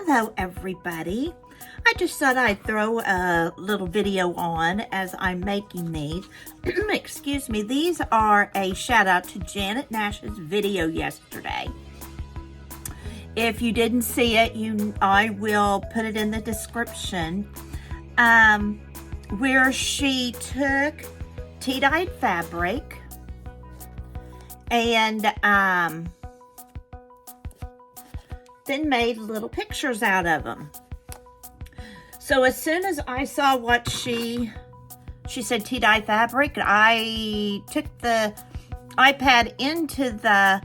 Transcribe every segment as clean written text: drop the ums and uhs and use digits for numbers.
Hello everybody. I just thought I'd throw a little video on as I'm making these. Excuse me. These are a shout out to Janet Nash's video yesterday. If you didn't see it, I will put it in the description. Where she took tea-dyed fabric and then made little pictures out of them. So as soon as I saw what she said tea-dye fabric, I took the iPad into the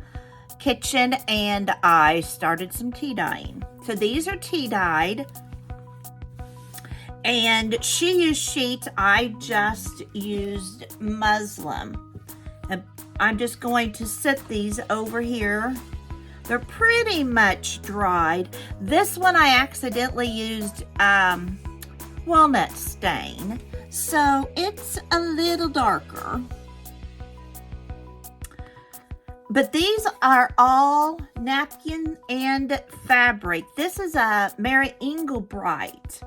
kitchen and I started some tea dyeing. So these are tea dyed, and she used sheets. I just used muslin. And I'm just going to sit these over here. They're pretty much dried. This one I accidentally used walnut stain, so it's a little darker. But these are all napkin and fabric. This is a Mary Engelbreit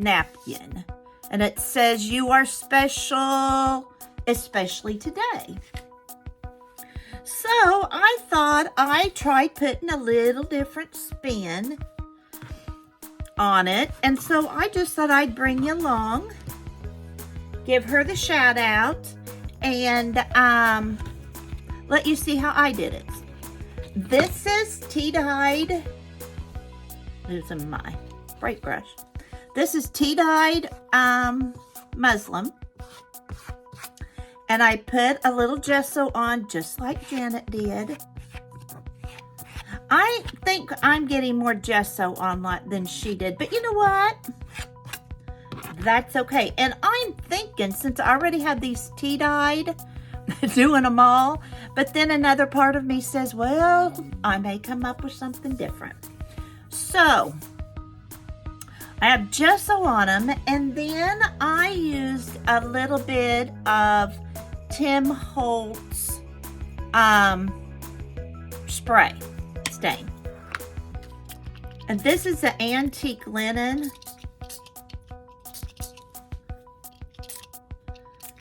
napkin, and it says "You are special, especially today." So I thought I'd try putting a little different spin on it. And so I just thought I'd bring you along, give her the shout out, and let you see how I did it. This is tea-dyed, losing my bright brush. This is tea-dyed muslin. And I put a little gesso on just like Janet did. I think I'm getting more gesso on than she did, but you know what? That's okay. And I'm thinking, since I already have these tea dyed, doing them all, but then another part of me says, well, I may come up with something different. So I have gesso on them, and then I used a little bit of Tim Holtz spray stain. And this is the antique linen.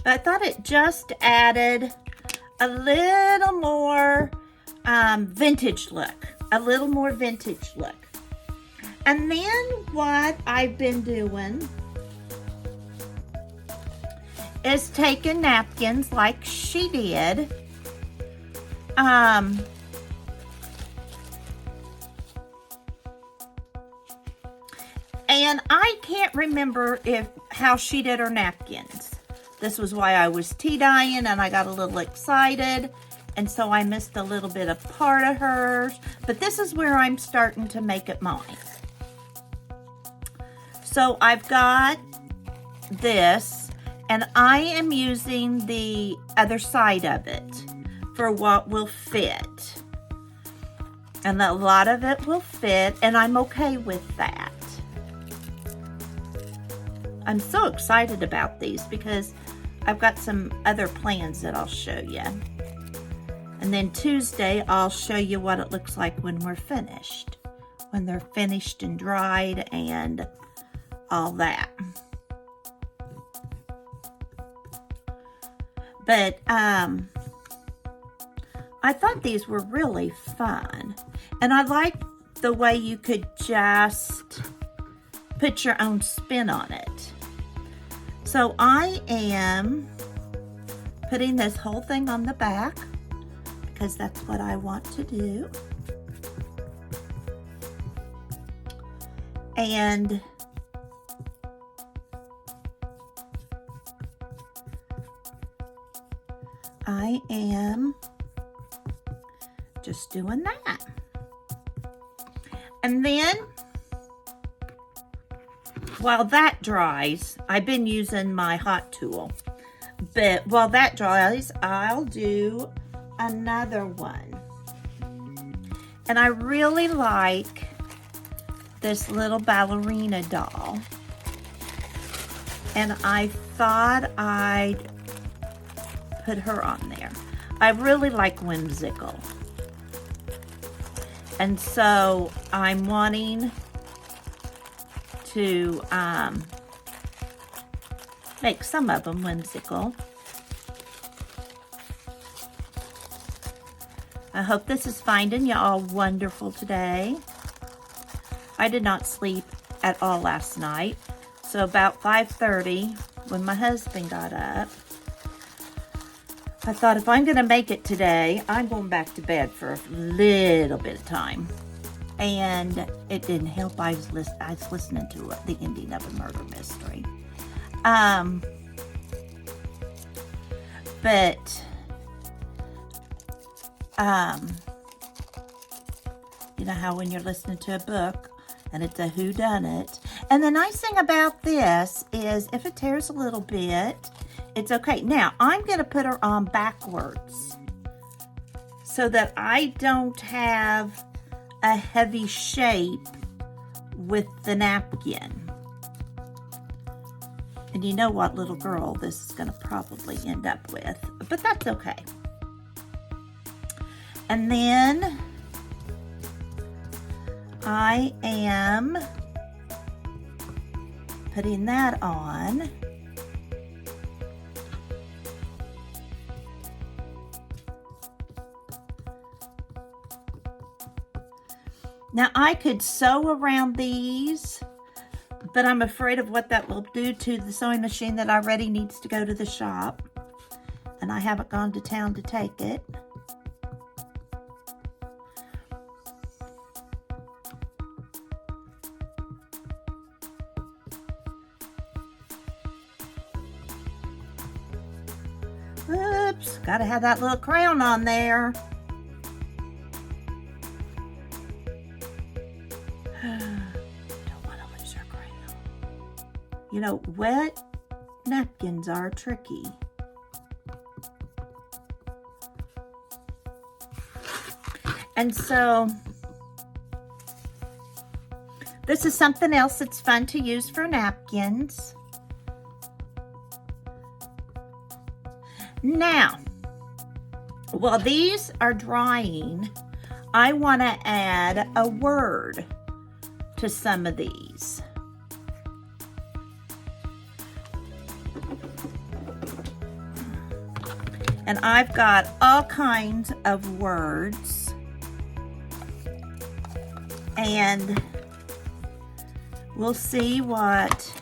But I thought it just added a little more vintage look. A little more vintage look. And then what I've been doing is taking napkins like she did. And I can't remember how she did her napkins. This was why I was tea dyeing and I got a little excited. And so I missed a little bit of part of hers. But this is where I'm starting to make it mine. So I've got this. And I am using the other side of it for what will fit. And a lot of it will fit, and I'm okay with that. I'm so excited about these because I've got some other plans that I'll show you. And then Tuesday, I'll show you what it looks like when we're finished. When they're finished and dried and all that. But I thought these were really fun. And I liked the way you could just put your own spin on it. So I am putting this whole thing on the back because that's what I want to do. And I am just doing that. And then while that dries, I've been using my hot tool, but while that dries, I'll do another one. And I really like this little ballerina doll. And I thought I'd put her on there. I really like Whimsical. And so I'm wanting to make some of them whimsical. I hope this is finding y'all wonderful today. I did not sleep at all last night. So about 5:30, when my husband got up, I thought if I'm going to make it today, I'm going back to bed for a little bit of time. And it didn't help. I was listening to the ending of a murder mystery. You know how when you're listening to a book and it's a whodunit. And the nice thing about this is if it tears a little bit, it's okay. Now, I'm going to put her on backwards so that I don't have a heavy shape with the napkin. And you know what little girl this is going to probably end up with, but that's okay. And then I am putting that on. Now I could sew around these, but I'm afraid of what that will do to the sewing machine that already needs to go to the shop. And I haven't gone to town to take it. Oops, gotta have that little crown on there. Don't want to lose her crown. You know, wet napkins are tricky. And so, this is something else that's fun to use for napkins. Now, while these are drying, I want to add a word to some of these. And I've got all kinds of words. And we'll see what...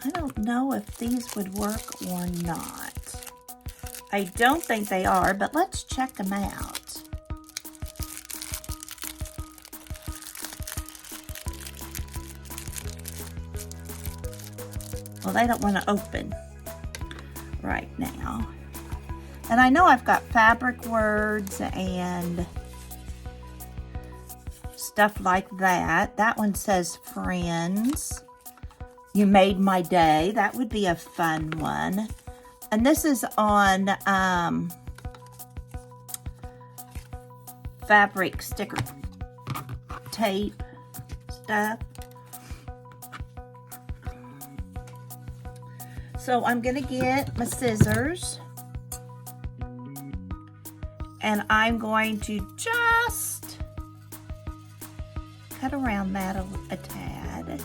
I don't know if these would work or not. I don't think they are, but let's check them out. Well, they don't want to open right now. And I know I've got fabric words and stuff like that. That one says friends. You made my day. That would be a fun one. And this is on fabric sticker tape stuff. So I'm going to get my scissors. And I'm going to just cut around that a tad.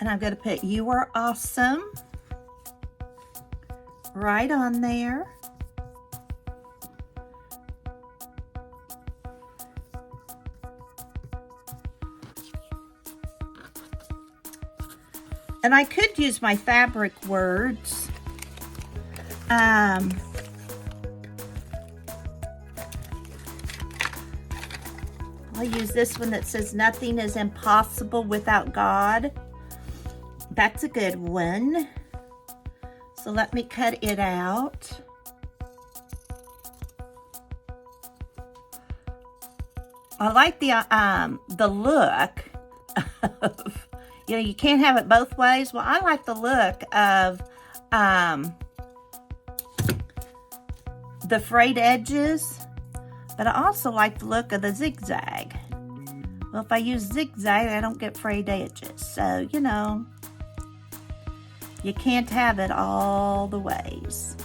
And I'm going to put "You are awesome" right on there. And I could use my fabric words. I'll use this one that says "Nothing is impossible without God." That's a good one. So let me cut it out. I like the look of, you know, you can't have it both ways. Well, I like the look of the frayed edges, but I also like the look of the zigzag. Well, if I use zigzag, I don't get frayed edges. So, you know, you can't have it all the ways.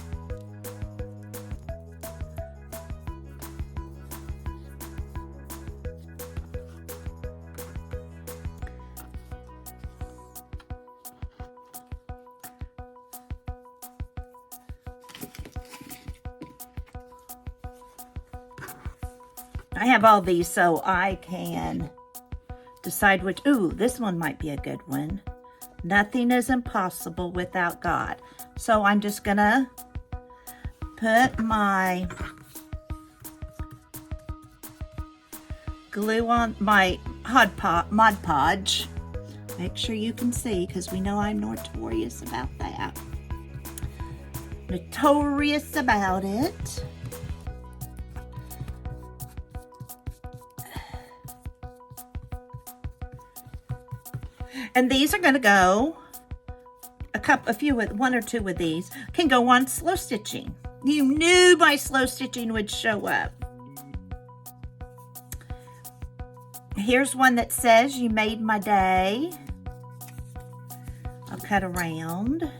I have all these so I can decide which. Ooh, this one might be a good one. Nothing is impossible without God. So I'm just gonna put my glue on my Mod Podge. Make sure you can see, because we know I'm notorious about that. Notorious about it. And these are going to go, one or two of these can go on slow stitching. You knew my slow stitching would show up. Here's one that says, "You made my day." I'll cut around.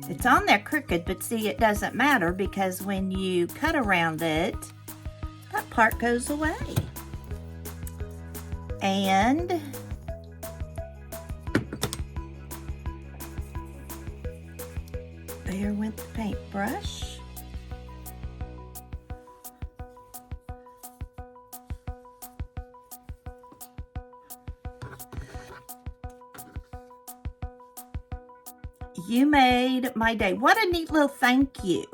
It's on there crooked, but see, it doesn't matter because when you cut around it, that part goes away. And there went the paintbrush. You made my day. What a neat little thank you.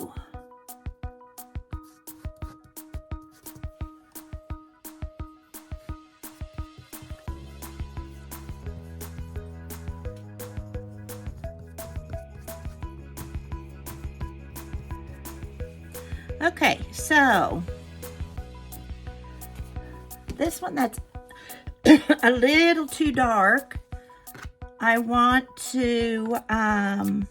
Okay, so this one that's a little too dark, I want to I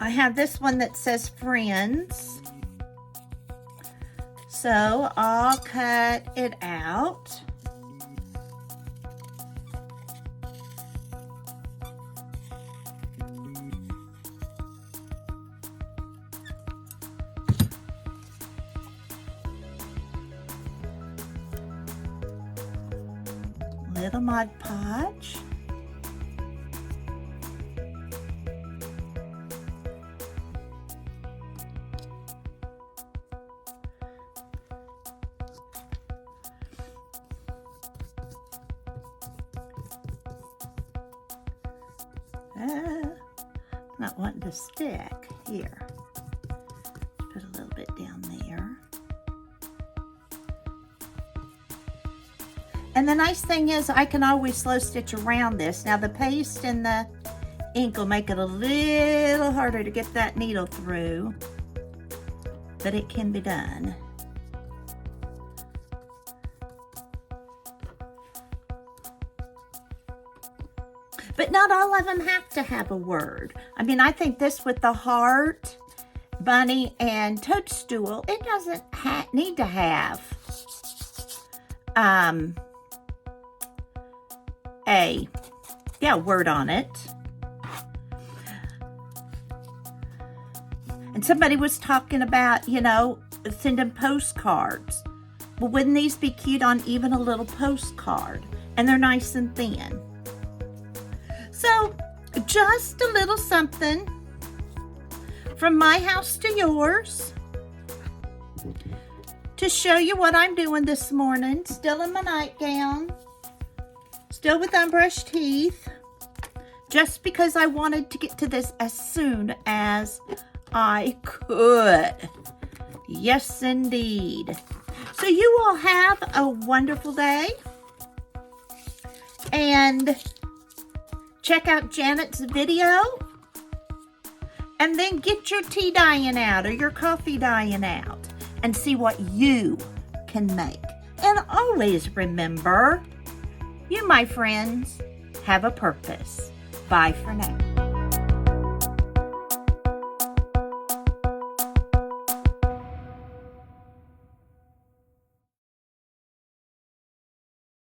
have this one that says friends, so I'll cut it out. Little Mod Podge. Not wanting to stick here. Put a little bit down there. And the nice thing is I can always slow stitch around this. Now the paste and the ink will make it a little harder to get that needle through, but it can be done. But not all of them have to have a word. I mean, I think this with the heart, bunny, and toadstool, it doesn't need to have a word on it. And somebody was talking about, you know, sending postcards. Well, wouldn't these be cute on even a little postcard? And they're nice and thin. So, just a little something from my house to yours to show you what I'm doing this morning. Still in my nightgown, still with unbrushed teeth, just because I wanted to get to this as soon as I could. Yes, indeed. So you all have a wonderful day, and check out Janet's video, and then get your tea dyeing out or your coffee dyeing out and see what you can make. And always remember, you, my friends, have a purpose. Bye for now.